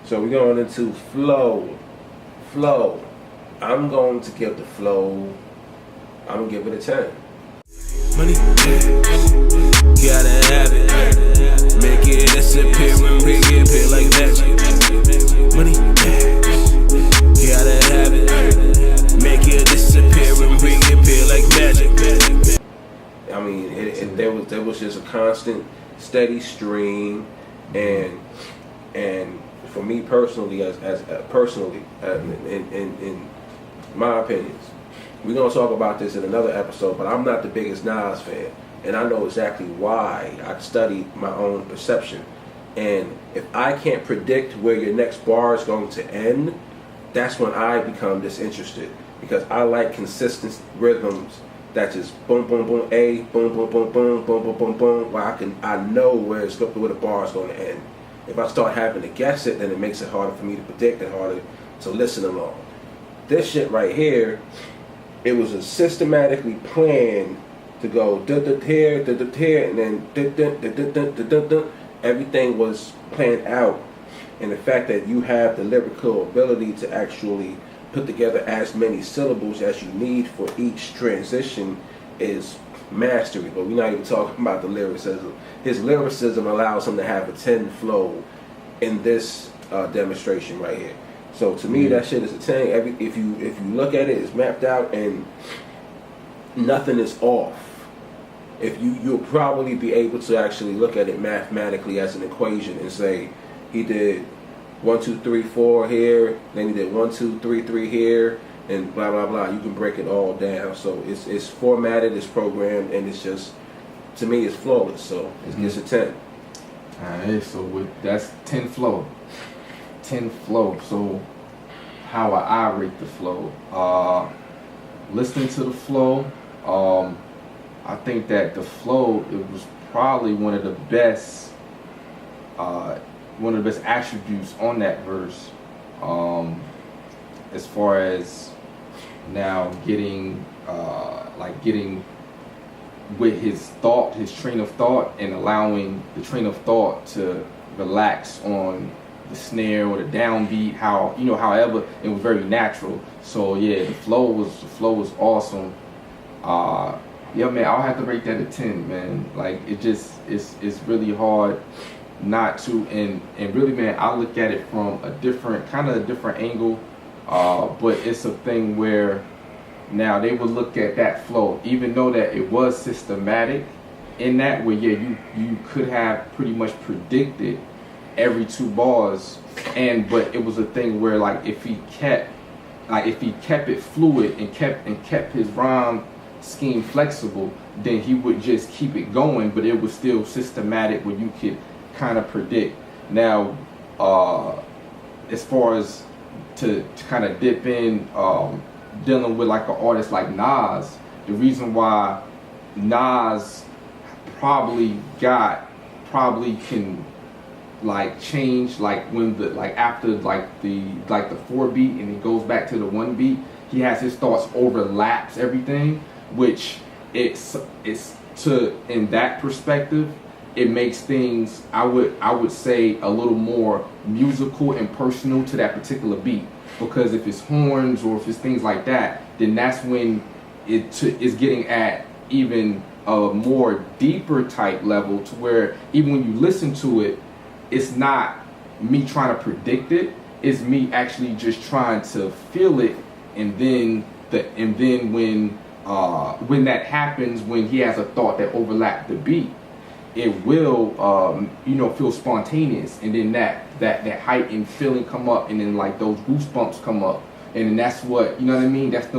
So we're going into flow. Flow. I'm going to give the flow, I'm going to give it a 10. Money, gotta have it. Make it disappear and bring it appear like magic. Money, gotta have it. Make it disappear and bring it appear like magic. I mean, there was just a constant, steady stream, and for me personally, in my opinions, we're gonna talk about this in another episode. But I'm not the biggest Nas fan, and I know exactly why. I studied my own perception, and if I can't predict where your next bar is going to end, that's when I become disinterested, because I like consistent rhythms that just boom, boom, boom, A, boom, boom, boom, boom, boom, boom, boom, boom, where I know where the bar is going to end. If I start having to guess it, then it makes it harder for me to predict and harder to listen along. This shit right here, it was a systematically planned to go here, and then everything was planned out. And the fact that you have the lyrical ability to actually put together as many syllables as you need for each transition is mastery. But we're not even talking about the lyricism. His lyricism allows him to have a 10 flow in this demonstration right here. So to me, that shit is a 10. If you look at it, it's mapped out and nothing is off. You'll probably be able to actually look at it mathematically as an equation and say he did 1, 2, 3, 4 here, then he did 1, 2, 3, 3 here, and blah blah blah. You can break it all down. So it's formatted, it's programmed, and it's just, to me, it's flawless. So it gets a 10. Alright, so that's 10 flow. 10 flow. So how I rate the flow? Listening to the flow, I think that the flow, it was probably one of the best attributes on that verse, as far as now getting with his train of thought, and allowing the train of thought to relax on the snare or the downbeat, however, it was very natural. So yeah, the flow was awesome. Yeah, man, I'll have to rate that a 10, man. Like, it's really hard not to, and really, man, I look at it from a different angle, but it's a thing where now they would look at that flow, even though that it was systematic in that way. Yeah, you could have pretty much predicted every 2 bars, but it was a thing where, like, if he kept it fluid and kept his rhyme scheme flexible, then he would just keep it going, but it was still systematic where you could kind of predict. Now, as far as to kind of dip in, dealing with like an artist like Nas, the reason why Nas probably can like change, like when after the 4 beat and it goes back to the 1 beat, he has his thoughts overlaps everything, which it's to, in that perspective, it makes things, I would say, a little more musical and personal to that particular beat. Because if it's horns or if it's things like that, then that's when it is getting at even a more deeper type level, to where even when you listen to it, it's not me trying to predict it, it's me actually just trying to feel it. And then when that happens, when he has a thought that overlaps the beat, it will feel spontaneous, and then that heightened feeling come up, and then like those goosebumps come up, and then that's what, you know what I mean, that's that you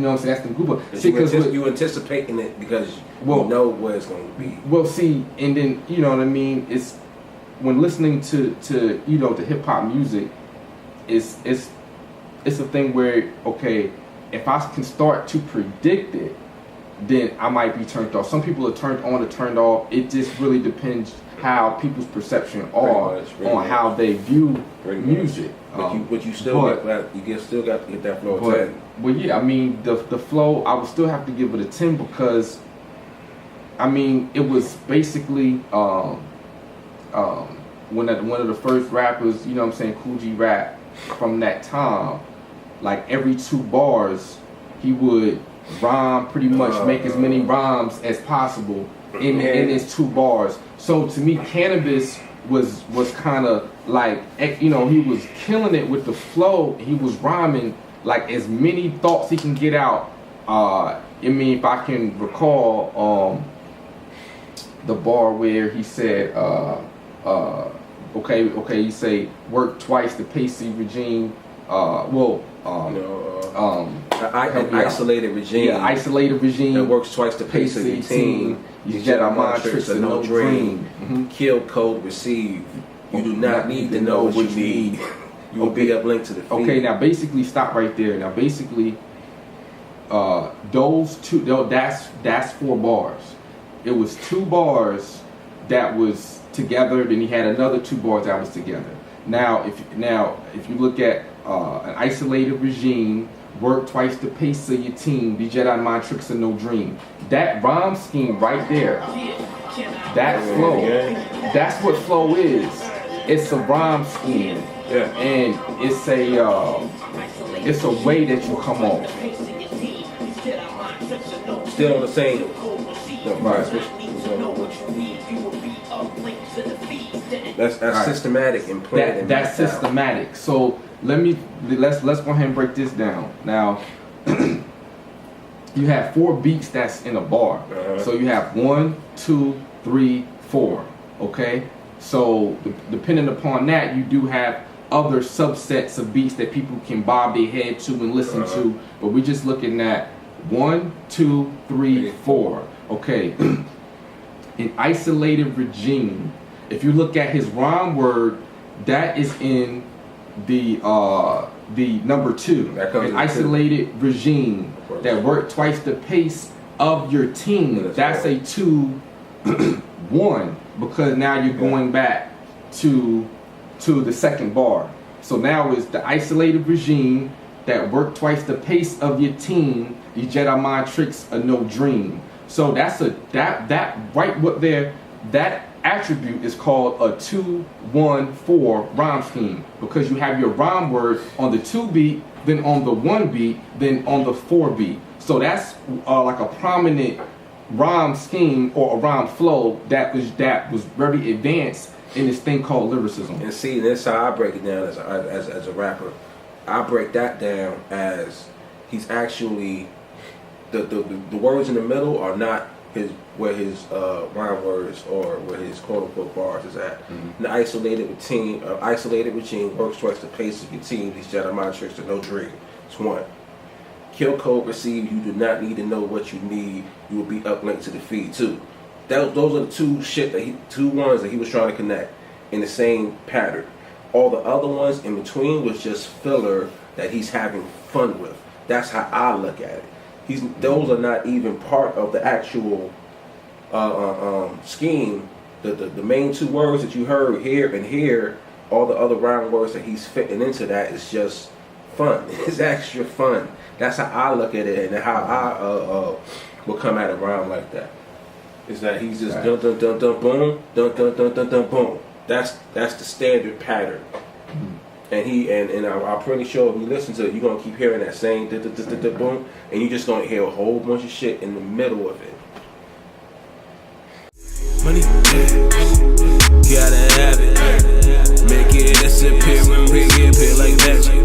know what I'm saying, that's the goosebumps. You anticipating it because you know where it's going to be. Well, see, and then, you know what I mean, it's when listening to the hip hop music, it's a thing where, okay, if I can start to predict it, then I might be turned off. Some people are turned on or turned off. It just really depends how people's perception are on how they view music. But you still got to get that flow at 10. Well, yeah, I mean, the flow, I would still have to give it a 10, because I mean, it was basically one of the first rappers, you know what I'm saying, Cool G Rap from that time, like every 2 bars, he would rhyme, pretty much make as many rhymes as possible in his 2 bars. So to me, Canibus was kind of like, you know, he was killing it with the flow. He was rhyming like as many thoughts he can get out. I mean, if I can recall, the bar where he said, okay, he say work twice the pacey regime. An isolated regime. Yeah, isolated regime that works twice the pace of your team. These Jedi mind tricks are no dream. Kill, code, receive. You do not need to know what you need. You will be uplinked to the feed. Okay, now basically stop right there. Now basically, those 2, that's 4 bars. It was 2 bars that was together. Then he had another 2 bars that was together. Now, if you look at an isolated regime, work twice the pace of your team. These Jedi mind tricks are no dream. That rhyme scheme right there, that flow, that's what flow is. It's a rhyme scheme, and it's a way that you come off. Still on the same. That's systematic and planned. That's systematic. So let's go ahead and break this down. Now, you have 4 beats that's in a bar. So you have 1, 2, 3, 4. Okay. So depending upon that, you do have other subsets of beats that people can bob their head to and listen to. But we're just looking at 1, 2, 3, 4. Okay. An isolated regime. If you look at his rhyme word, that is in the number 2. An isolated regime that work twice the pace of your team. That's a 2-1, because now you're going back to the second bar. So now it's the isolated regime that work twice the pace of your team. These Jedi mind tricks are no dream. So that's that attribute is called a 2-1-4 rhyme scheme, because you have your rhyme word on the 2 beat, then on the 1 beat, then on the 4 beat. So that's like a prominent rhyme scheme or a rhyme flow that was very advanced in this thing called lyricism. And see, that's how I break it down as a rapper. I break that down as he's actually the words in the middle are not where his rhyme words or where his quote unquote bars is at. An isolated regime works towards the pace of your team. These Jedi mind tricks are no dream. It's 1. Kill, code, receive. You do not need to know what you need. You will be uplinked to the feed. 2. Those are the 2 ones that he was trying to connect in the same pattern. All the other ones in between was just filler that he's having fun with. That's how I look at it. Those are not even part of the actual scheme. The main 2 words that you heard here and here, all the other rhyme words that he's fitting into that is just fun. It's extra fun. That's how I look at it, and how I will come at a rhyme like that. Is that he's just dun dun dun dun boom, dun dun dun dun dun boom. That's the standard pattern. And I'm pretty sure if you listen to it, you're gonna keep hearing that same boom, and you're just gonna hear a whole bunch of shit in the middle of it. Money, gotta have it. Make it disappear and bring it like that.